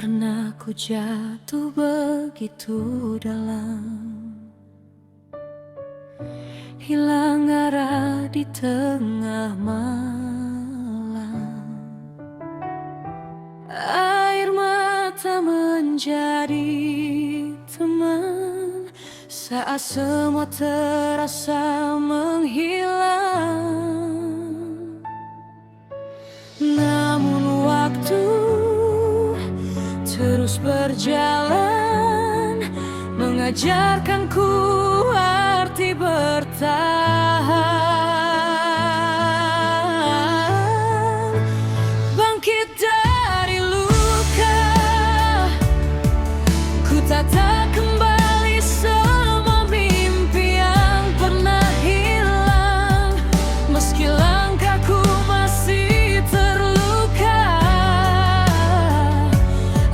pernah ku jatuh begitu dalam, hilang arah di tengah malam. Air mata menjadi teman saat semua terasa menghilang. Namun waktu terus berjalan, mengajarkanku arti bertahan. Bangkit dari luka, ku tata kembali semua mimpi yang pernah hilang. Meski langkahku masih terluka,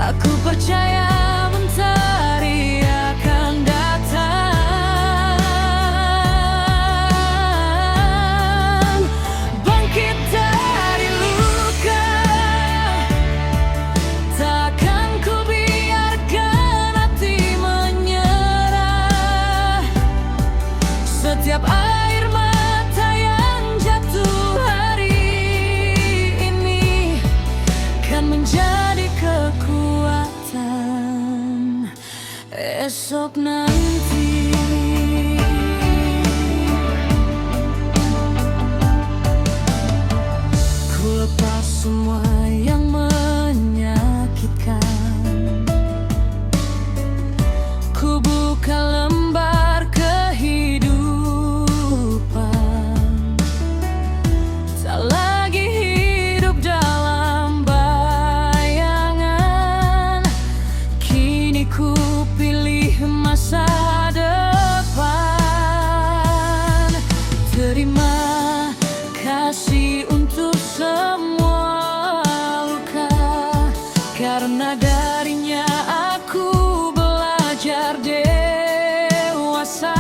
aku percaya mentari akan datang. Bangkit dari luka, takkan ku biarkan hati menyerah. Setiap air mata yang jatuh hari ini kan menjadi kekuatan esok nanti. Ku lepas semua yang menyakitkan, ku buka lembar kehidupan. Tak lagi hidup dalam bayangan, kini ku pilih masa depan. Terima kasih untuk semua luka, karena darinya aku belajar dewasa.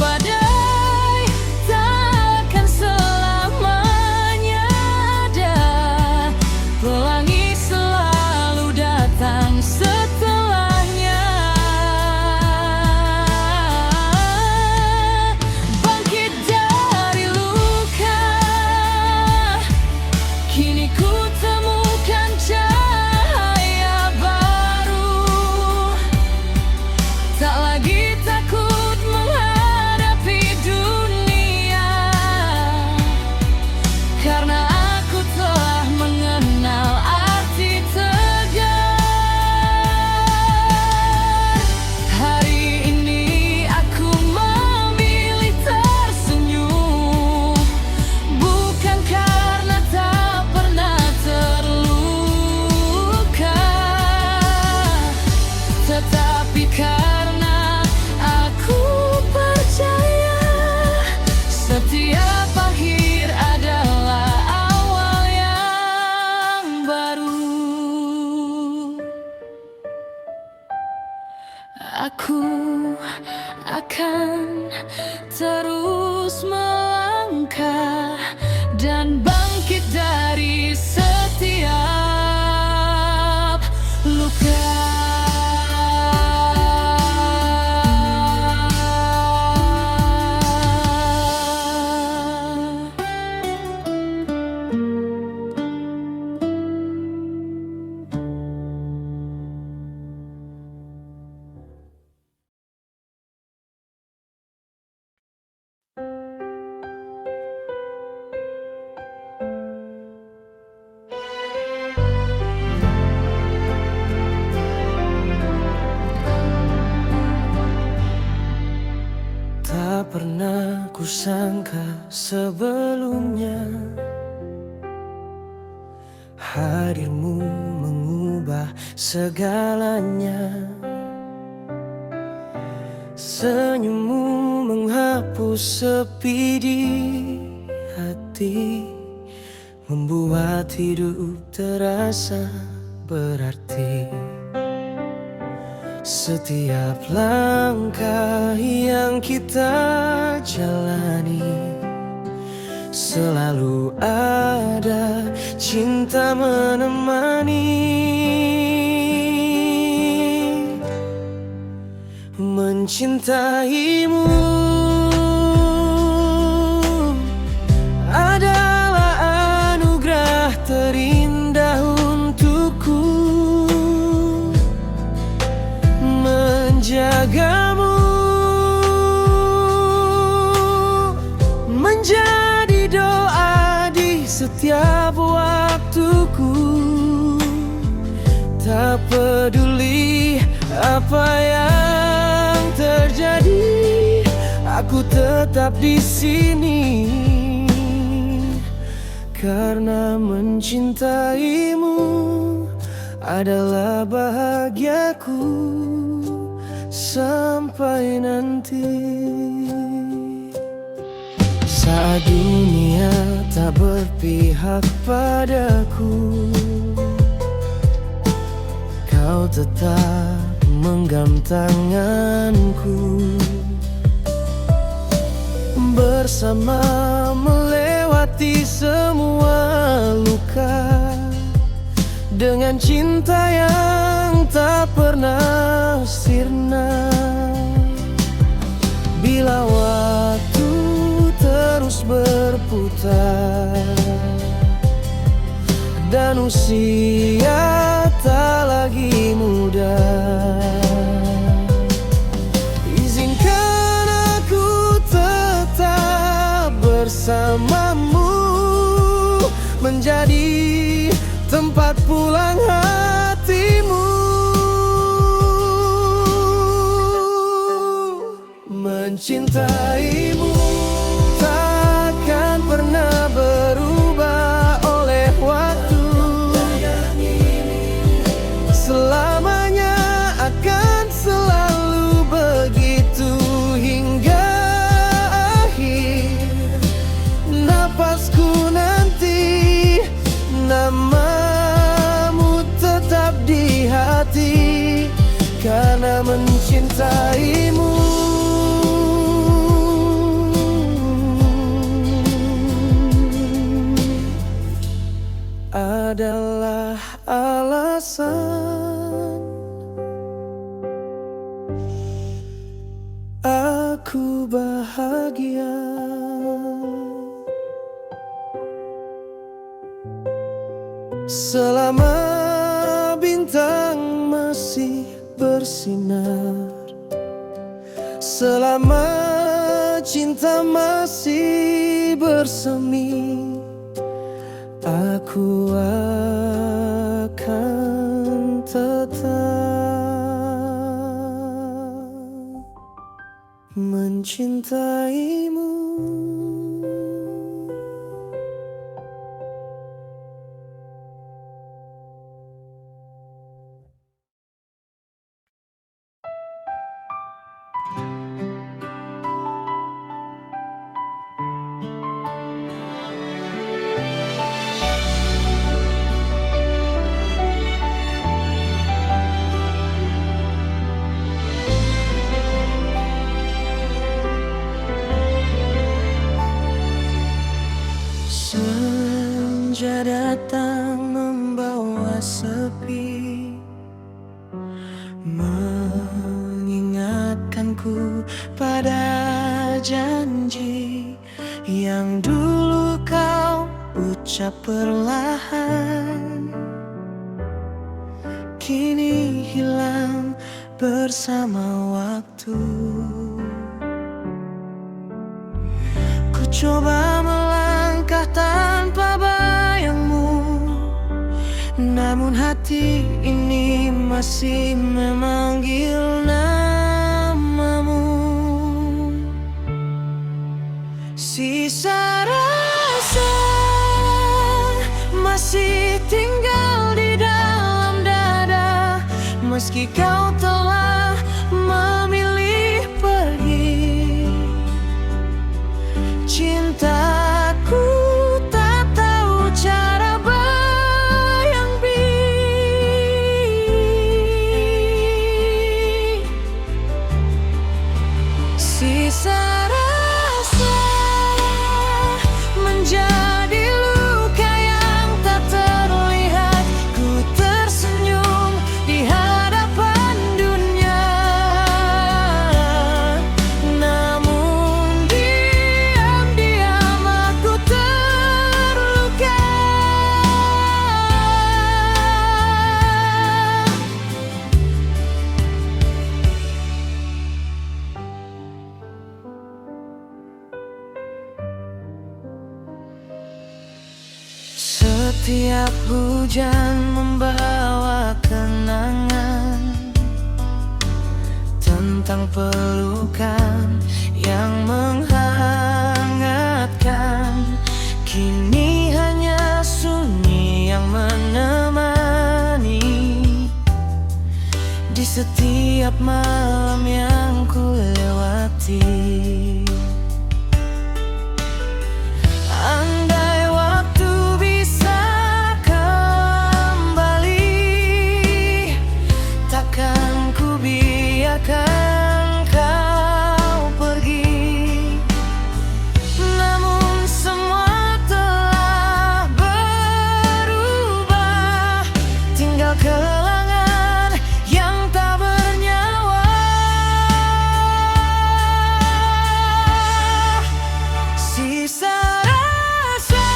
Badai takkan selamanya ada, pelangi selalu datang setelahnya. Bangkit dari luka, kini ku temukan cahaya baru. Tak lagi takut menghadapi dunia, karena aku telah mengenal arti tegar. Hari ini aku memilih tersenyum, bukan karena tak pernah terluka, tetapi karena aku percaya setiap akhir adalah awal yang baru. Aku akan terus melangkah dan bangkit dari setiap luka. Tak pernah kusangka sebelumnya hadirmu mengubah segalanya. Senyummu menghapus sepi di hati, membuat hidup terasa berarti. Setiap langkah yang kita jalani selalu selalu ada cinta menemani. mencintaimu adalah anugerah terindah untukku. Menjagamu menjadi doa di setiap waktuku. Tak peduli apa yang terjadi, aku tetap di sini karena mencintaimu adalah bahagiaku sampai nanti. Saat dunia tak berpihak padaku, kau tetap menggenggam tanganku. Bersama melewati semua luka, dengan cinta yang tak pernah sirna. Bila waktu terus berputar dan usia tak lagi muda, izinkan aku tetap bersamamu, menjadi tempat pulang hatimu. Mencintaimu takkan pernah berubah oleh waktu. Selamanya akan selalu begitu hingga akhir napasku nanti. Namamu tetap di hati karena mencintaimu adalah alasan aku bahagia. Selama bintang masih bersinar, selama cinta masih bersemi, aku akan tetap mencintaimu. Senja datang membawa sepi, mengingatkanku pada janji yang dulu kau ucap perlahan, kini hilang bersama waktu. Ku coba melangkah tanpa bayangmu, namun hati ini masih memanggil namamu. Sisa rasa masih tinggal di dalam dada, meski kau telah memilih pergi. Cintaku tak tahu cara bayang-bayang. Sisa rasa Setiap hujan membawa kenangan tentang pelukan yang menghangatkan. Kini hanya sunyi yang menemani di setiap malam yang ku lewati. Andai waktu bisa kembali, takkan ku biarkan kau pergi. Namun semua telah berubah, tinggal kenangan yang tak bernyawa. Sisa rasa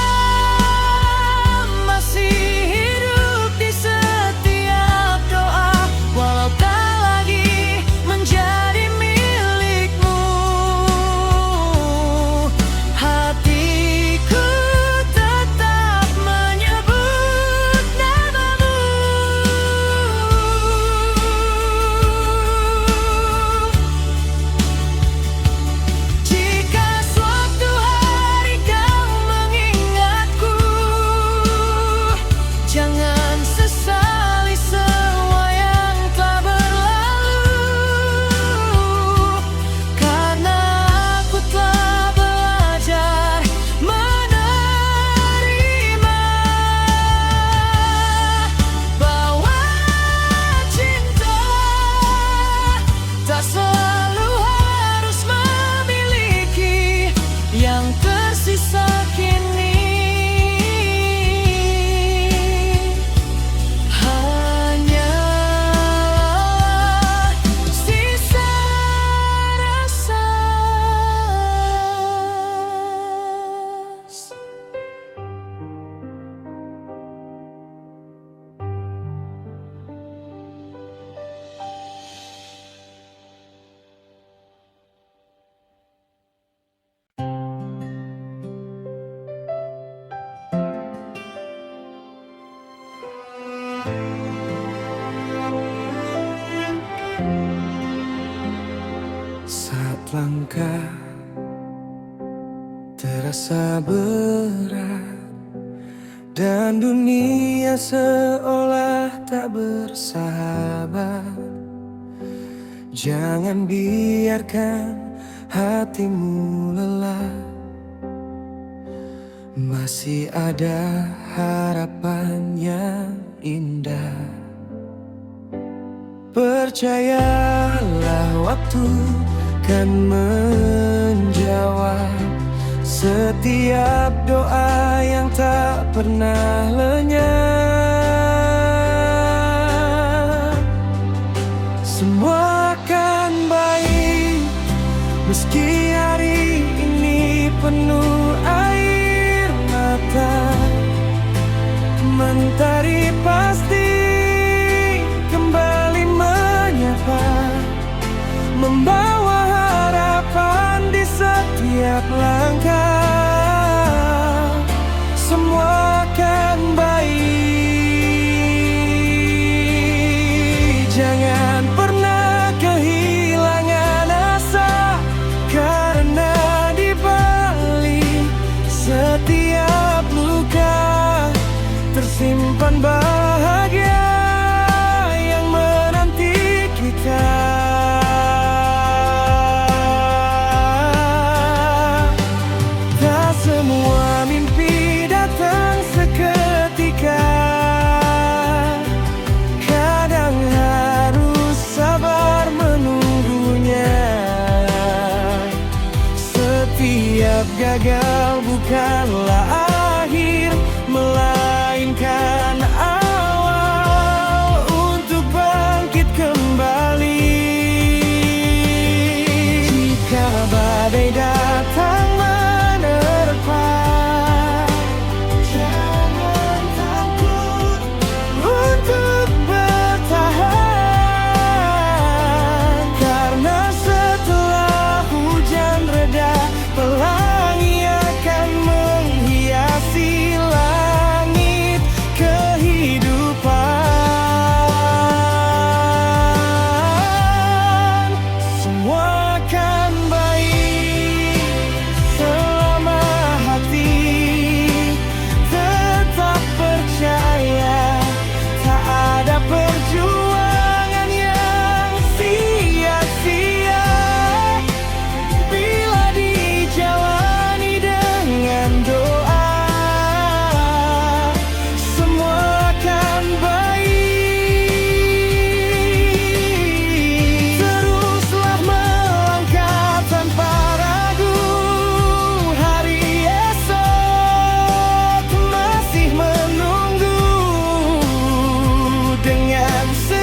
masih hidup di setiap doa, walau tak lagi menjadi milikmu. Hatiku tetap menyebut namamu. Jika suatu hari kau mengingatku, jangan sesali semua yang telah berlalu, karena aku telah belajar menerima bahwa cinta tak selalu harus memiliki. Yang tersisa kini hanyalah sisa rasa. Saat langkah terasa berat dan dunia seolah tak bersahabat, jangan biarkan hatimu lelah. Masih ada harapan yang indah. Percayalah waktu kan menjawab setiap doa yang tak pernah lenyap. Semua akan baik meski hari ini penuh air mata. Mentari pasti kembali menyapa, membawa harapan di setiap langkah. Semua akan baik.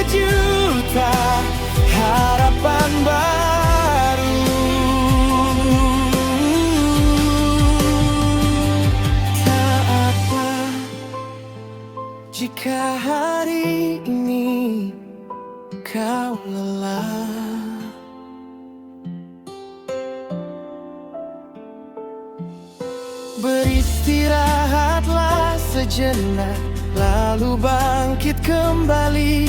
sejuta harapan baru. Tak apa jika hari ini kau lelah, beristirahatlah sejenak, lalu bangkit kembali.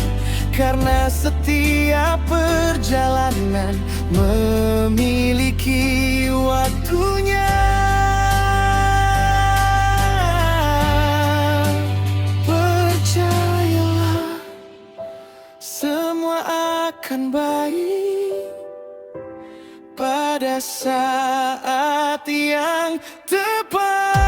Karena setiap perjalanan memiliki waktunya. Percayalah, semua akan baik pada saat yang tepat.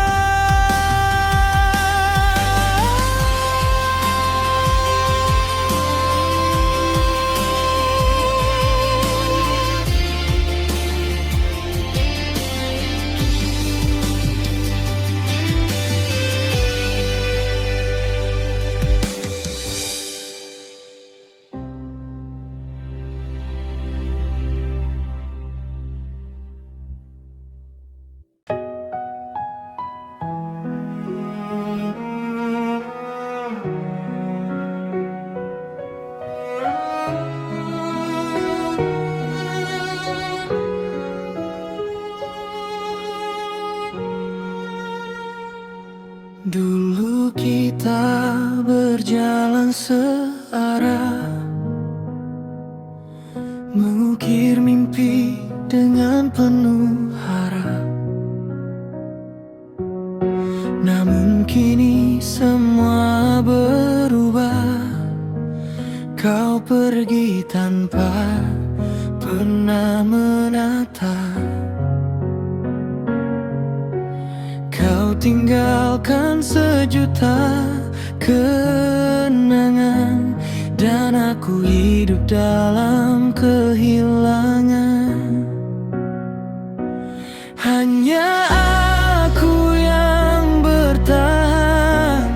Dulu kita berjalan searah, mengukir mimpi dengan penuh harap. Namun kini semua berubah. Kau pergi tanpa pernah menatap. Kau tinggalkan sejuta kenangan, dan aku hidup dalam kehilangan. Hanya aku yang bertahan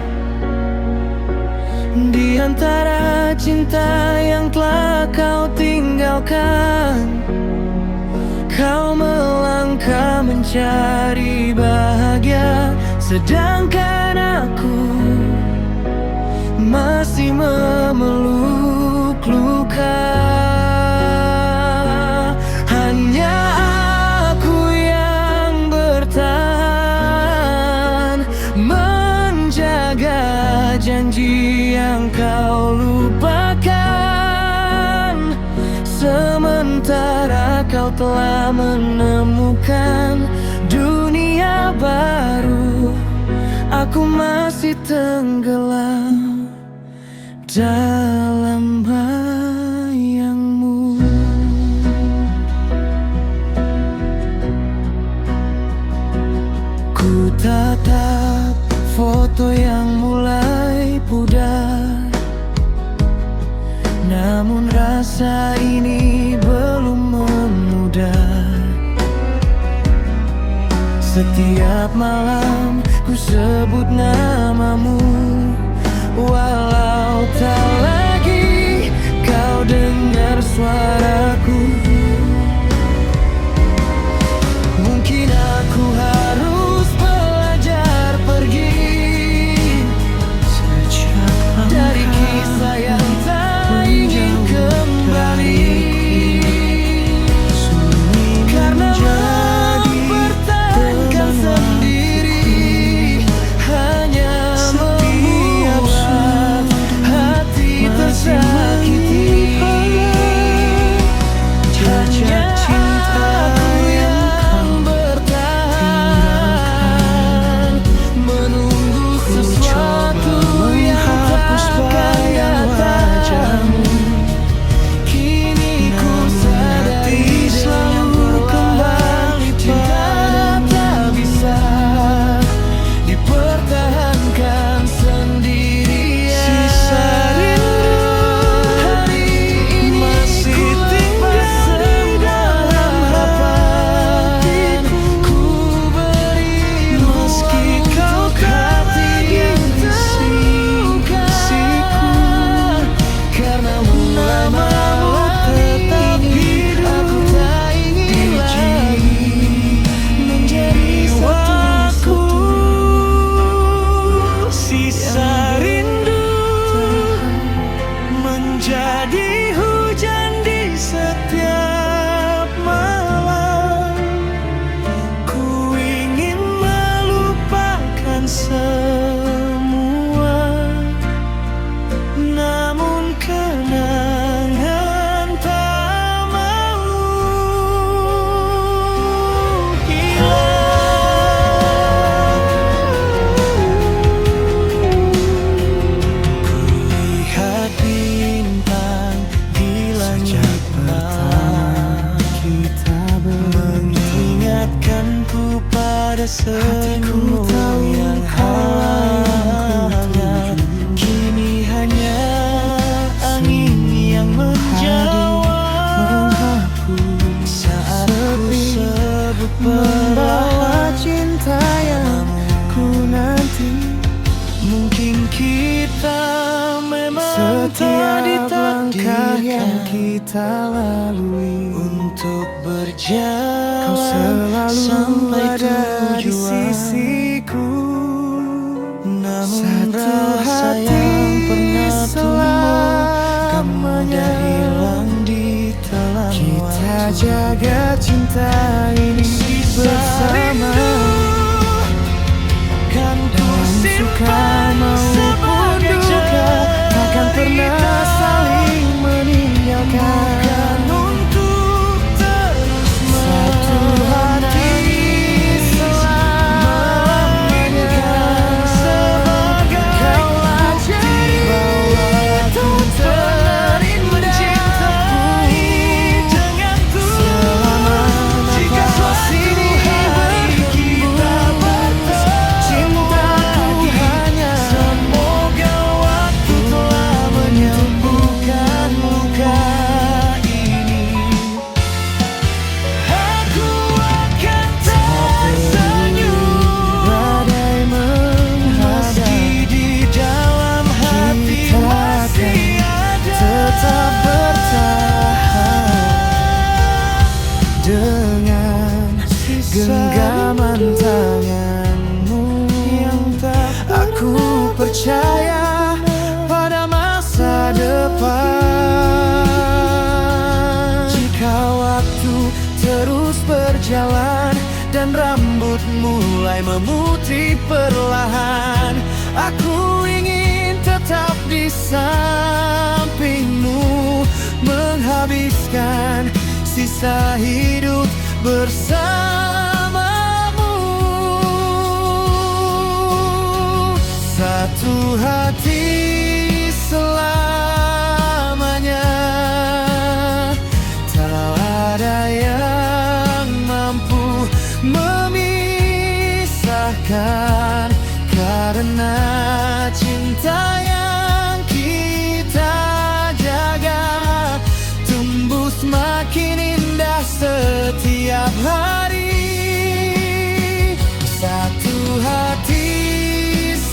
di antara cinta yang telah kau tinggalkan. Kau melangkah mencari bahagia, sedangkan aku masih memeluk luka. Hanya aku yang bertahan, menjaga janji yang kau lupakan. Sementara kau telah menemukan dunia baru, aku masih tenggelam dalam bayangmu. Ku tatap foto yang mulai pudar, namun rasa ini belum memudar. Setiap malam ku sebut namamu, walau tak lagi kau dengar suaraku. Mungkin aku harus belajar pergi dari kisah yang tak ingin kembali. Karena mempertahankan sendiri hanya membuat hati tersakiti. Hanya aku yang bertahan, menunggu sesuatu yang takkan datang. Senyummu yang hangat kini hanya angin yang menjawab saat ku sebut membawa cinta yang ku nanti. Mungkin kita memang telah ditakdirkan yang kita lalui untuk berjalan. Kau selalu sampai ada di tujuan. sisiku. Namun Satu rasa hati yang pernah tumbuh kan selamanya. mudah hilang di telan Kita waktu. jaga cinta ini bersama. Kan ku Dalam suka simpan maupun sebagai duka, takkan pernah cerita. saling meninggalkan. Bukan untuk terus Satu hati selamanya. Kaulah jadi tempat mencintai dengan tulus. Jika suatu hari kita bertemu, cintaku hanya semoga waktu telah menyembuhkan luka ini. Aku akan tersenyum badai menghadap. meski di dalam hati Kita masih ada tetap bertahan dengan genggaman tanganmu. yang tak Aku percaya pada masa depan. Jika waktu terus berjalan dan rambut mulai memutih perlahan, aku ingin tetap di sampingmu, menghabiskan sisa hidup bersamamu. Satu hati selamanya. Tak ada yang mampu memisahkan, karena cinta yang kita jaga tumbuh semakin indah setiap hari. Satu hati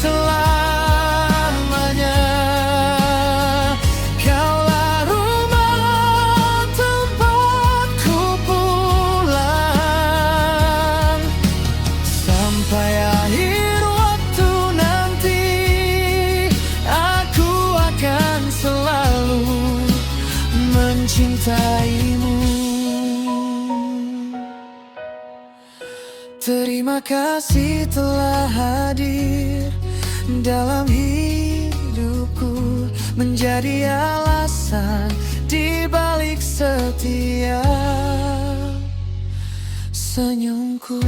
selamanya. Kaulah rumah tempatku pulang sampai akhir waktu nanti. Aku akan selalu mencintaimu. Terima kasih telah hadir dalam hidupku, menjadi alasan di balik setiap senyumku.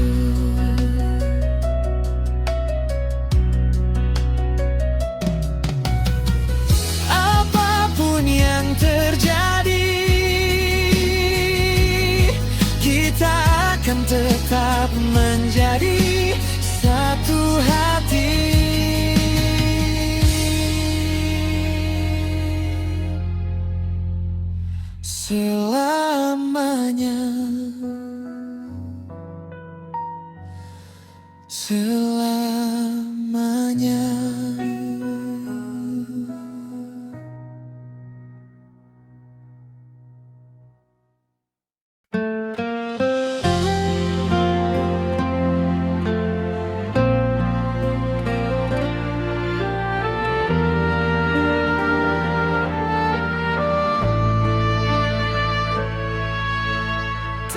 Apapun yang terjadi, kita akan tetap menjadi satu hati. Selamanya. Selamanya.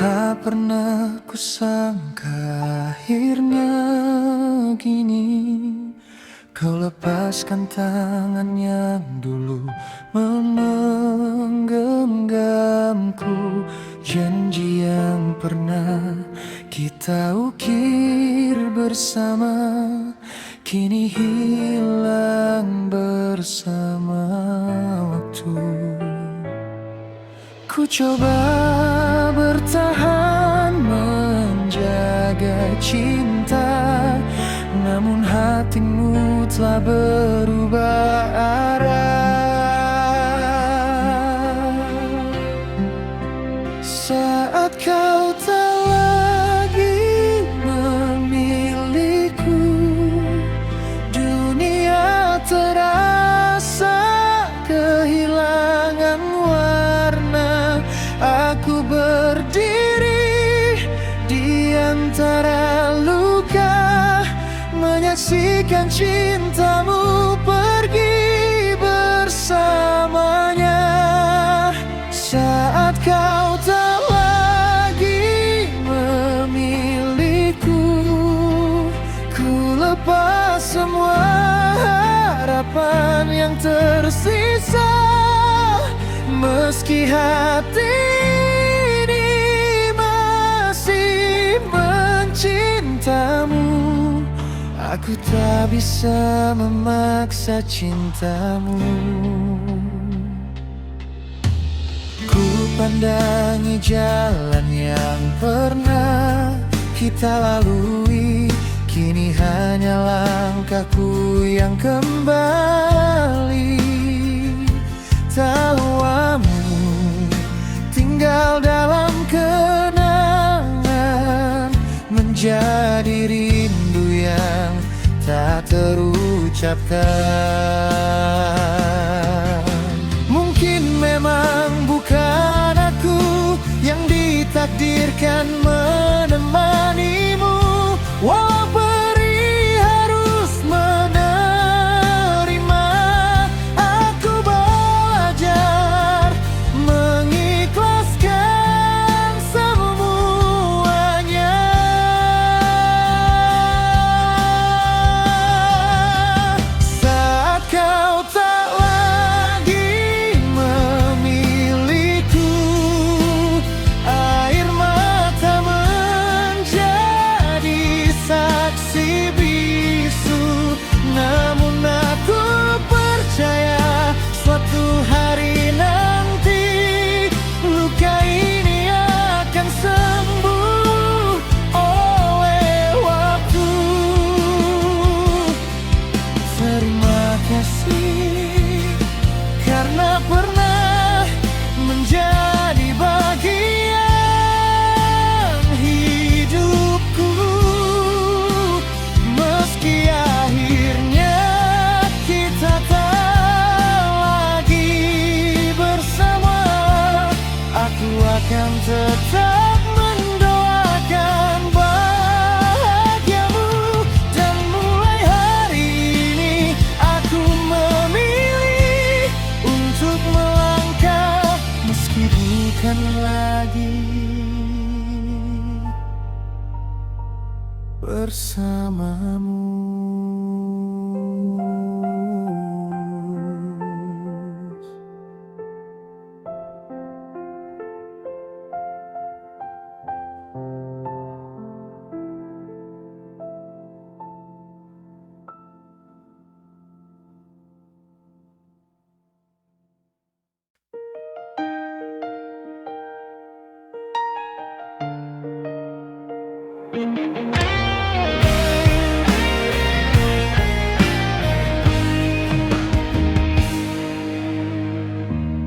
Tak pernah kusangka akhirnya gini kau lepaskan tangan yang dulu menggenggamku. Janji yang pernah kita ukir bersama kini hilang bersama waktu. Ku coba bertahan menjaga harga cinta. Namun hatimu telah berubah arah. Saat kau tak lagi memiliku, dunia terasa kehilangan warna. Aku berdiri di antara luka, menyaksikan cintamu pergi bersamanya. Saat kau tak lagi memiliku, ku lepas semua harapan yang tersisa. Meski hati ini masih mencintamu, aku tak bisa memaksa cintamu. Ku pandangi jalan yang pernah kita lalui, kini hanya langkahku yang kembali. Tawamu tinggal dalam kenangan, menjadi rindu yang tak terucapkan. Mungkin memang bukan aku yang ditakdirkan menemanimu, walau perih harus menerima. Aku belajar mengikhlaskan semuanya. Saat kau tak lagi memiliku, air mata menjadi saksi bisu. Namun aku percaya suatu hari nanti luka ini akan sembuh oleh waktu. Terima kasih karena pernah menjadi bagian hidupku. Meski akhirnya kita tak lagi bersama, aku akan tetap mendoakan bahagiamu. Dan mulai hari ini aku memilih untuk melangkah, meski bukan lagi bersamamu.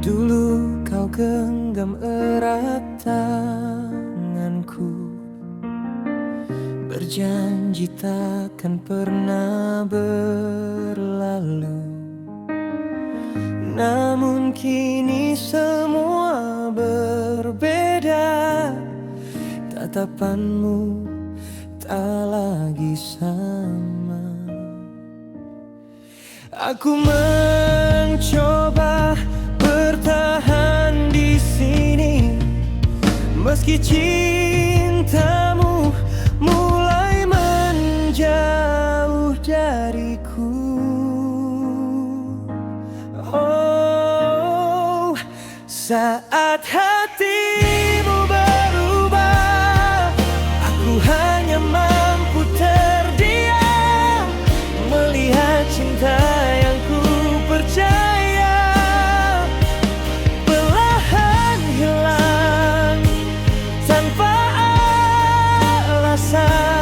Dulu kau genggam erat tanganku, berjanji takkan pernah berlalu. Namun kini semua berbeda, tatapanmu tak lagi sama. Aku mencoba bertahan di sini, meski cintamu mulai menjauh dariku. Oh, saat hatimu berubah, aku hanya mampu terdiam, melihat cinta yang ku percaya perlahan hilang tanpa alasan.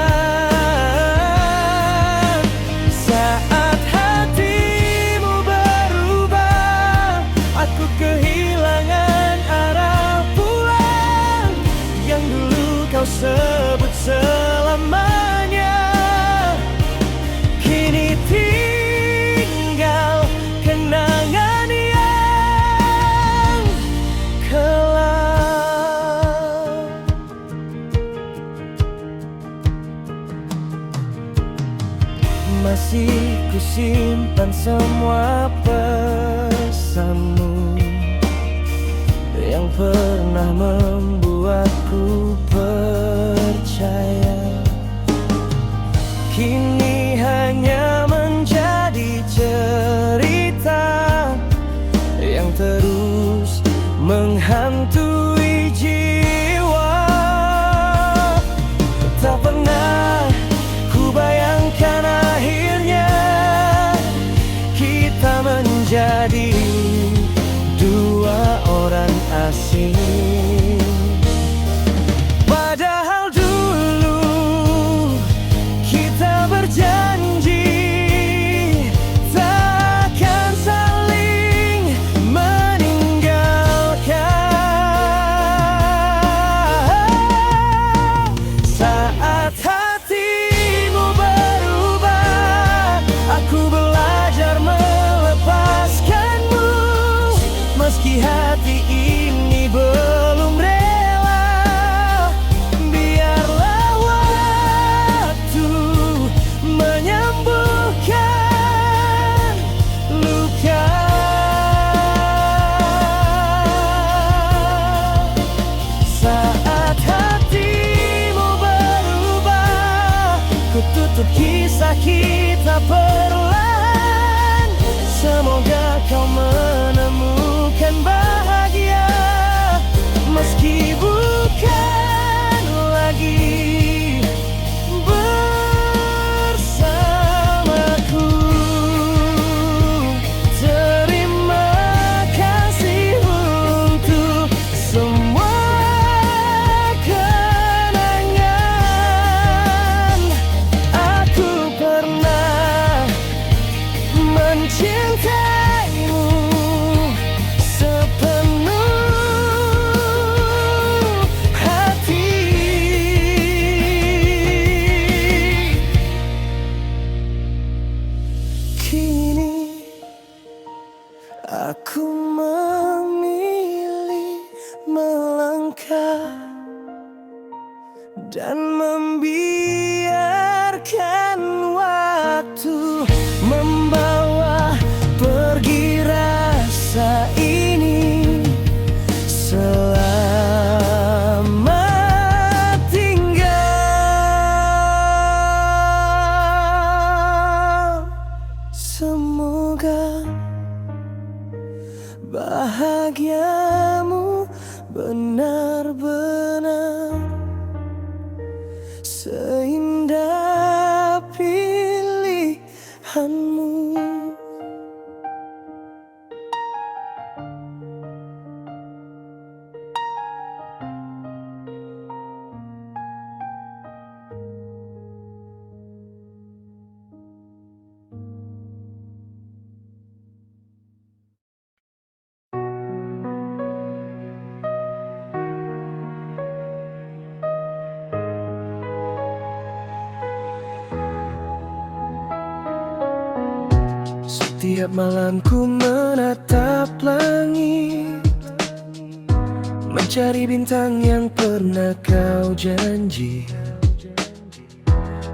simpan semua pesanmu yang pernah membuatku percaya. Kini hanya menjadi cerita yang terus menghantui jiwa. Tak pernah ku bayangkan akhirnya kita menjadi dua orang asing. Padahal dulu kita berjanji takkan saling meninggalkan. Saat hatimu berubah, aku belajar melepaskanmu. Meski hati ini belum rela, biarlah waktu menyembuhkan luka. Saat hatimu berubah, ku tutup kisah kita perlahan. Semoga kau menemukan bahagia, meski bukan lagi bersamaku. Terima kasih untuk semua kenangan. Aku pernah mencintaimu sepenuh hati. Kini aku memilih melangkah dan membiarkan waktu membawa pergi rasa ini. Selamat tinggal. Semoga bahagiamu benar-benar seindah pilihanmu. Setiap malam ku menatap langit, mencari bintang yang pernah kau janji.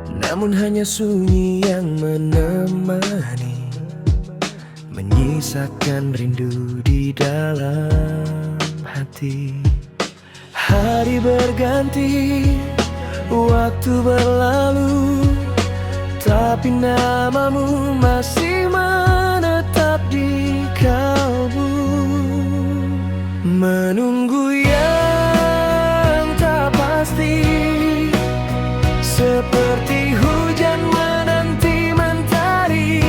Namun hanya sunyi yang menemani, menyisakan rindu di dalam hati. Hari berganti, waktu berlalu, tapi namamu masih menetap di kalbu. Menunggu yang tak pasti, seperti hujan menanti mentari.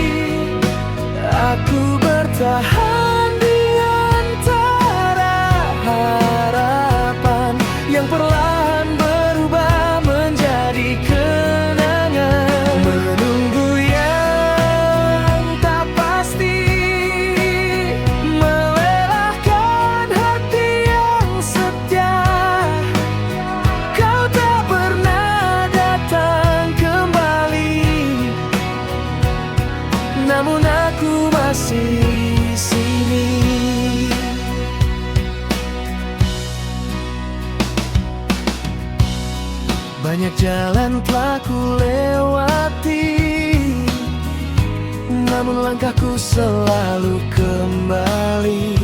Aku bertahan di antara harapan yang perlahan berubah menjadi kenangan. Menunggu yang tak pasti, melelahkan hati yang setia. Kau tak pernah datang kembali, namun aku masih di sini. Banyak jalan telah ku lewati, namun langkahku selalu kembali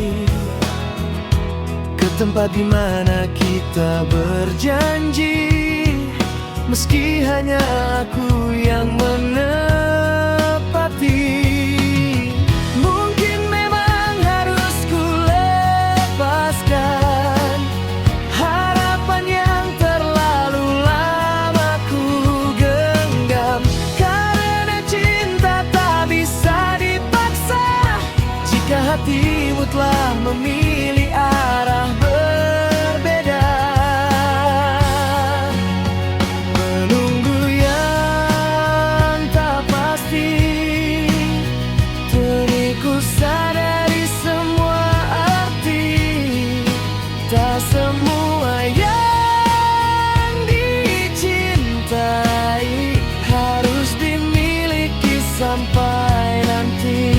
ke tempat di mana kita berjanji. Meski hanya aku yang menepati, mungkin memang harus ku lepaskan harapan yang terlalu lama ku genggam. Karena cinta tak bisa dipaksa, jika hatimu telah memilih arah berbeda. Menunggu yang tak pasti, diriku sadari semua arti. Tak semua yang dicintai harus dimiliki sampai nanti.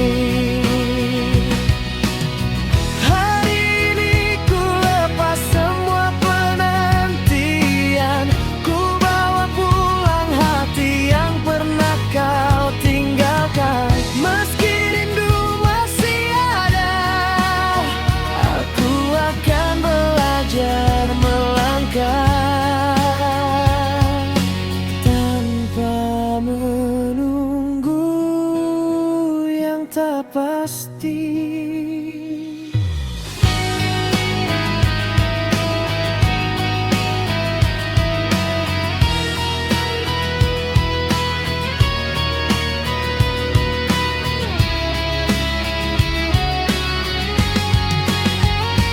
Tak pasti.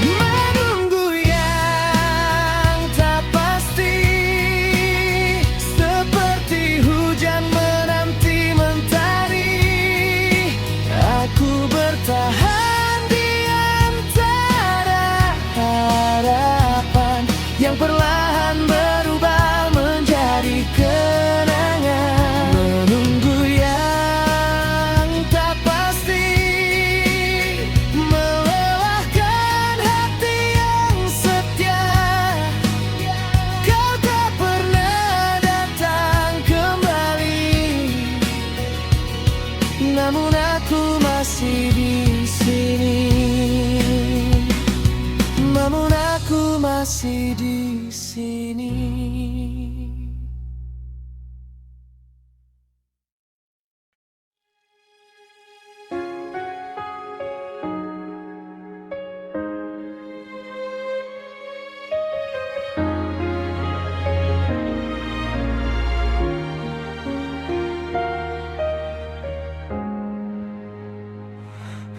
Menunggu yang tak pasti, seperti hujan menanti mentari. Aku bertahan di antara harapan yang perlahan berubah menjadi kenangan. Menunggu yang tak pasti, melelahkan hati yang setia. Kau tak pernah datang kembali, namun aku masih di sini. Namun aku masih di sini.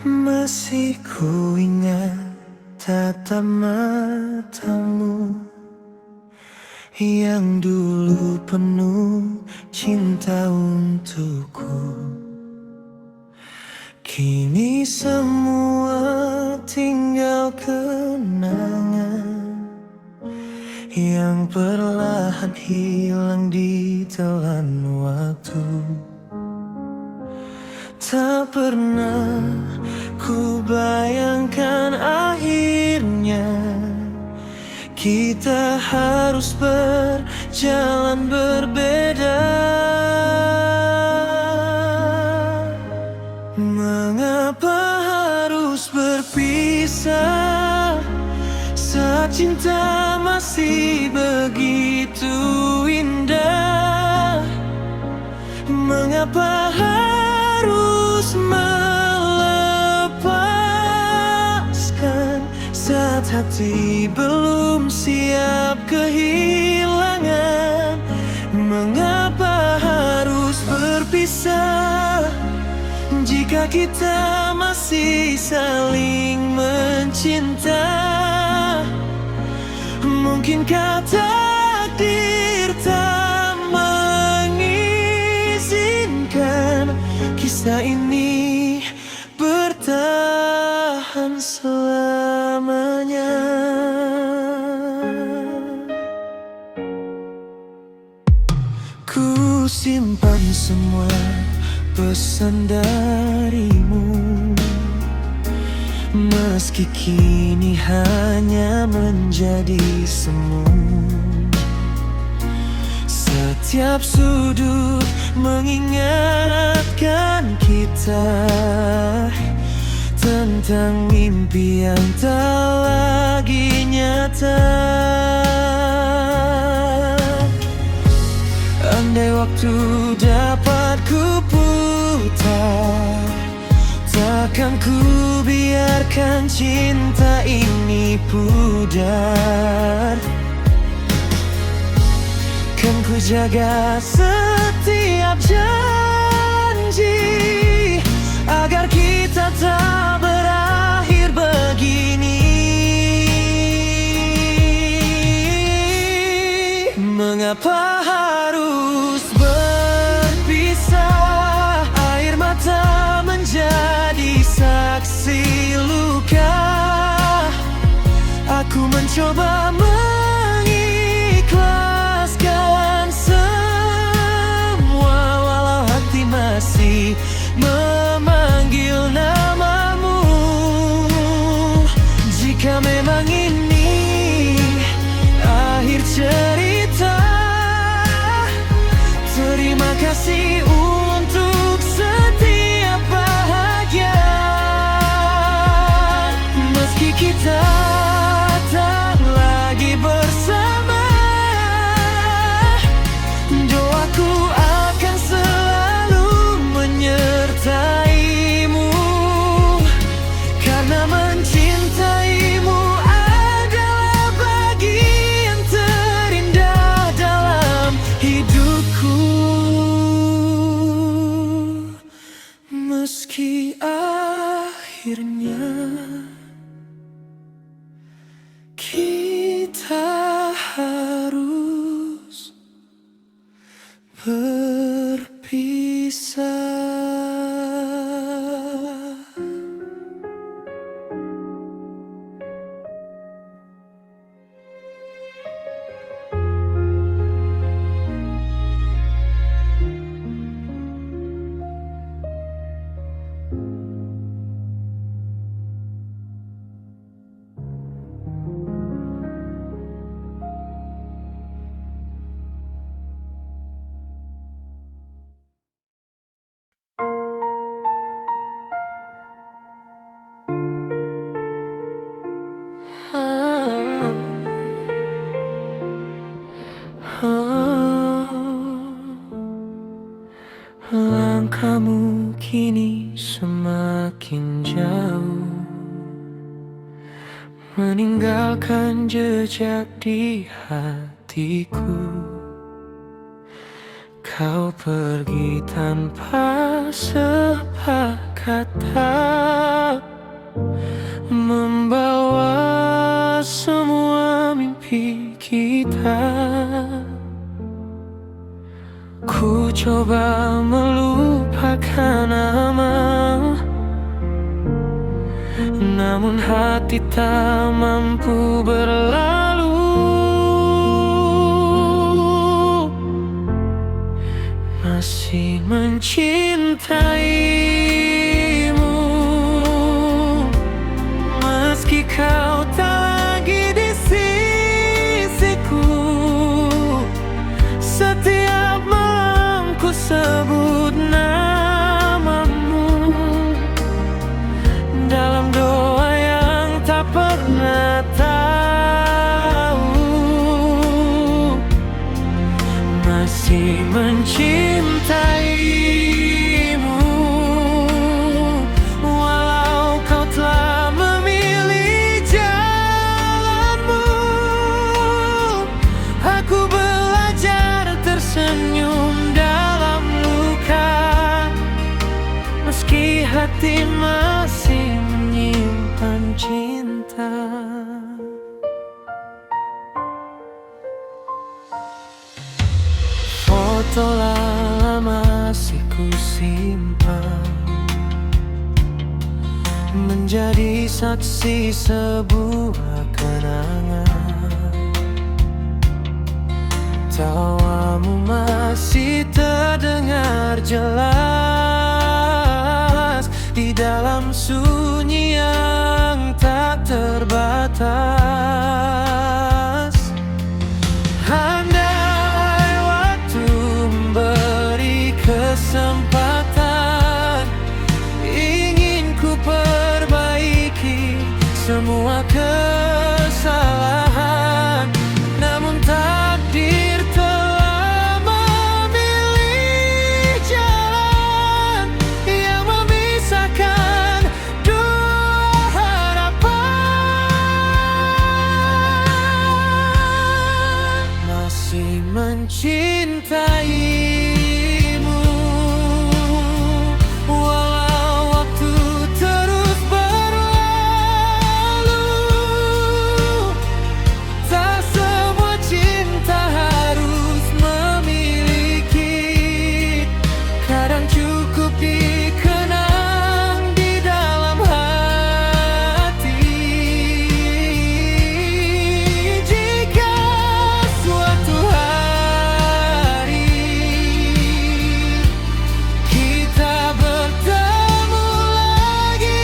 Masih ku ingat tatap matamu yang dulu penuh cinta untukku. Kini semua tinggal kenangan yang perlahan hilang di telan waktu. Tak pernah ku bayangkan akhirnya kita harus berjalan berbeda. Mengapa harus berpisah saat cinta masih begitu indah? Mengapa harus melepaskan saat hati belum siap kehilangan? Mengapa harus berpisah jika kita masih saling mencinta? Mungkinkah takdir tak mengizinkan kisah ini bertahan selamanya? Ku simpan semua pesan darimu, meski kini hanya menjadi semu. Tiap sudut mengingatkan kita tentang mimpi yang tak lagi nyata. Andai waktu dapat ku putar, takkan ku biarkan cinta ini pudar. Kan ku jaga setiap janji agar kita tak berakhir begini. Mengapa harus berpisah? Air mata menjadi saksi luka. Aku mencoba mengikhlaskan semua, walau hati masih memanggil namamu. Jika memang ini akhir cerita, terima kasih untuk setiap bahagia. Meski kita tak lagi bersama, doaku akan selalu menyertaimu. Karena mencintaimu adalah bagian terindah dalam hidupku. Meski akhirnya kita harus berpisah. Langkahmu kini semakin jauh, meninggalkan jejak di hatiku. Kau pergi tanpa sepakata, membawa semua mimpi kita. Ku coba melupakan nama, namun hati tak mampu berlalu. Masih mencintaimu, meski kau tak lagi di sisiku. Setiap malam ku sebut namamu dalam doa yang tak pernah tahu. Masih mencintaimu, walau kau telah memilih jalanmu. Aku belajar tersenyum dalam luka, meski hati masih menyimpan cinta. Foto lama masih ku simpan, menjadi saksi sebuah kenangan. Tawamu masih terdengar jelas di dalam sunyi yang tak terbatas. Andai waktu kesalahan, namun takdir telah memilih jalan yang memisahkan dua harapan. Masih mencintaimu walau waktu terus berlalu. Tak semua cinta harus memiliki, kadang cukup dikenang di dalam hati. Jika suatu hari kita bertemu lagi,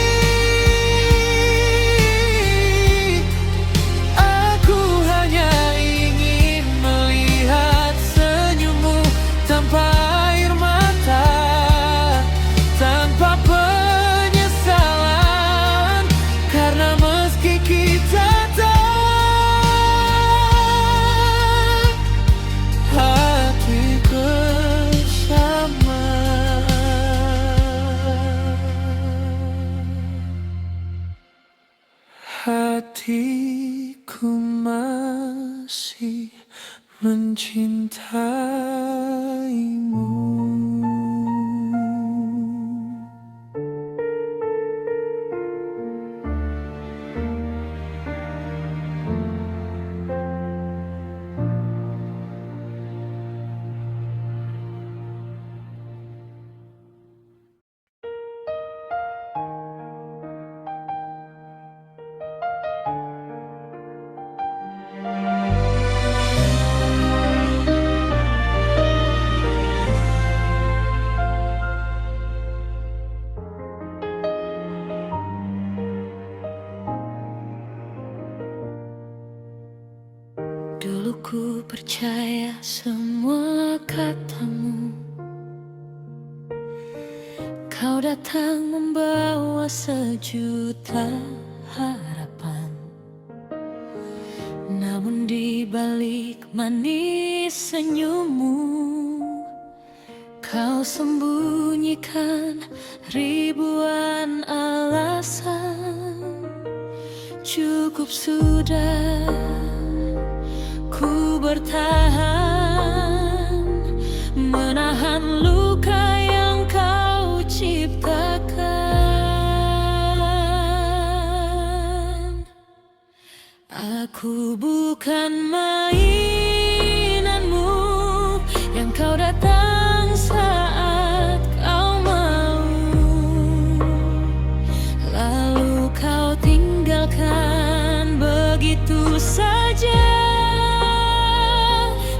aku hanya ingin melihat senyummu tanpa air mata, tanpa penyesalan. Karena meski kita tak hati bersama. Hatiku masih mencintaimu. Dulu ku percaya semua katamu, kau datang membawa sejuta harapan. Namun di balik manis senyummu, kau sembunyikan ribuan alasan. Cukup sudah ku bertahan, menahan luka yang kau ciptakan. Aku bukan mainanmu yang kau datang saat kau mau, lalu kau tinggalkan begitu saja,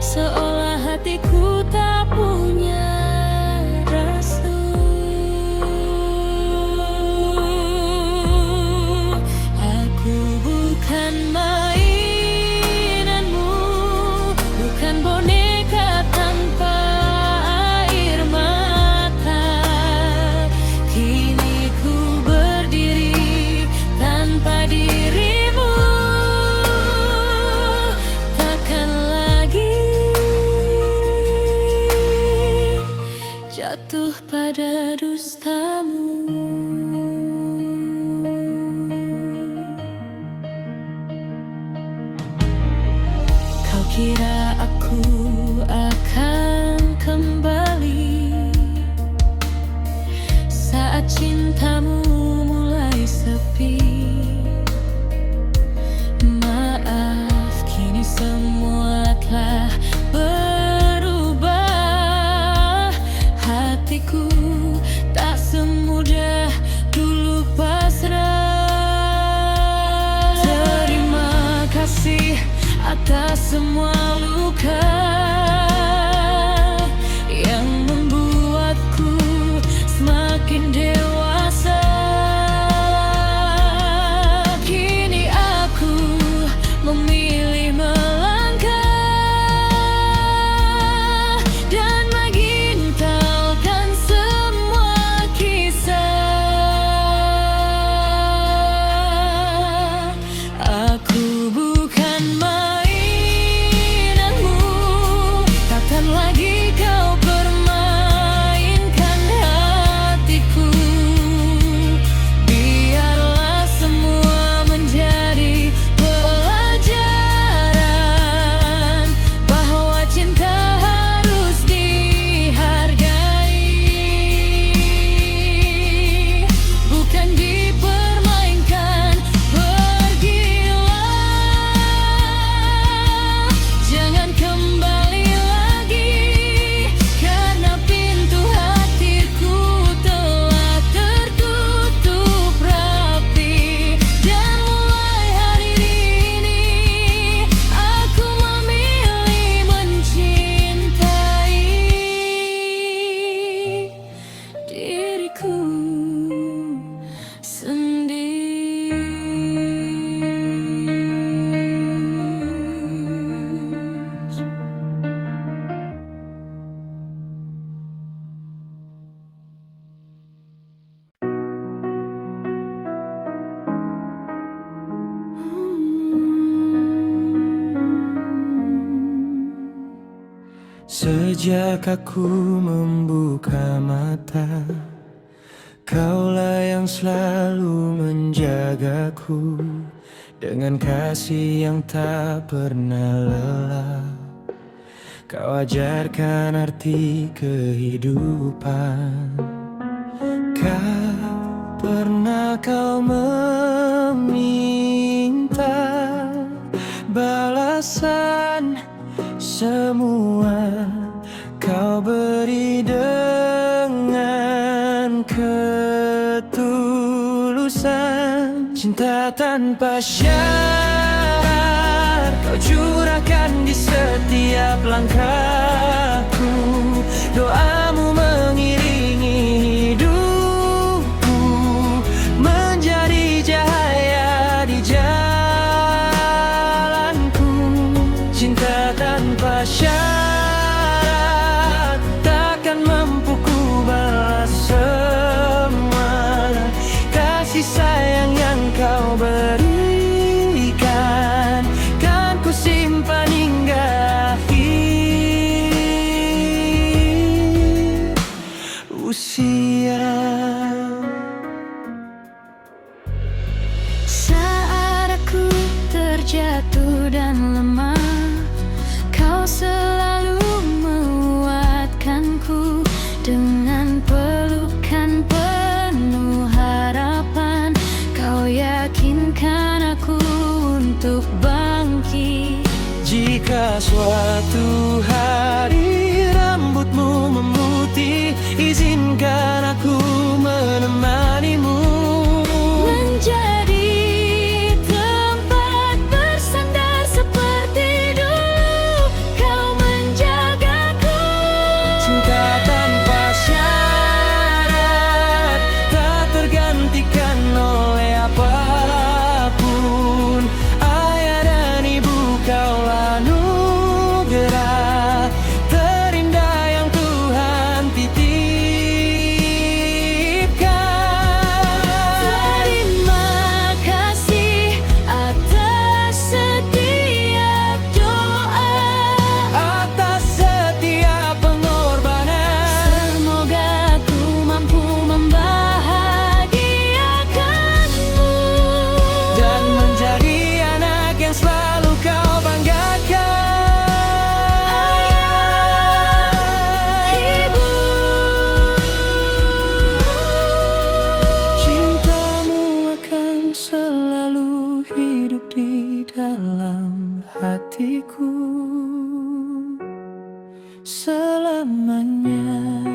seolah hatiku tak punya rasa. Aku bukan mainanmu, bukan boneka tanpa air mata. Kini ku berdiri tanpa dirimu, takkan lagi jatuh pada dustamu. Kau kira aku akan kembali saat cintamu mulai sepi. Maaf, kini semua telah berubah. Hatiku tak semudah dulu pasrah. Terima kasih atas semua luka yang membuatku semakin dewasa. Kini aku memilih melangkah dan mengintalkan semua kisah. Sejak aku membuka mata, Kaulah yang selalu menjagaku dengan kasih yang tak pernah lelah. Kau ajarkan arti kehidupan. Pernah kau meminta balasan semua kau beri dengan ketulusan. Cinta tanpa syarat kau curahkan di setiap langkahku. Doamu mengiringi hidupku, menjadi cahaya di jalanku. Cinta tanpa syarat takkan mampu ku balas semua kasih sayang yang kau berikan. Kan ku simpan hingga akhir usia. Saat aku terjatuh dan lemah, Kau selalu menguatkanku dengan pelukan penuh harapan. Kau yakinkan aku untuk bangkit. Jika suatu hari rambutmu memutih, izinkan aku menemanimu. Menjadi tempat bersandar seperti dulu, Kau menjagaku. Cinta tanpa syarat tak tergantikan oleh apapun. Ayah dan ibu kaulah anugerah terindah yang Tuhan titipkan. Terima kasih atas setiap doa, Atas setiap pengorbanan, semoga ku mampu membahagiakanmu dan menjadi anak yang selalu kau banggakan. Ibu. Cintamu akan selalu hidup di dalam hatiku selamanya.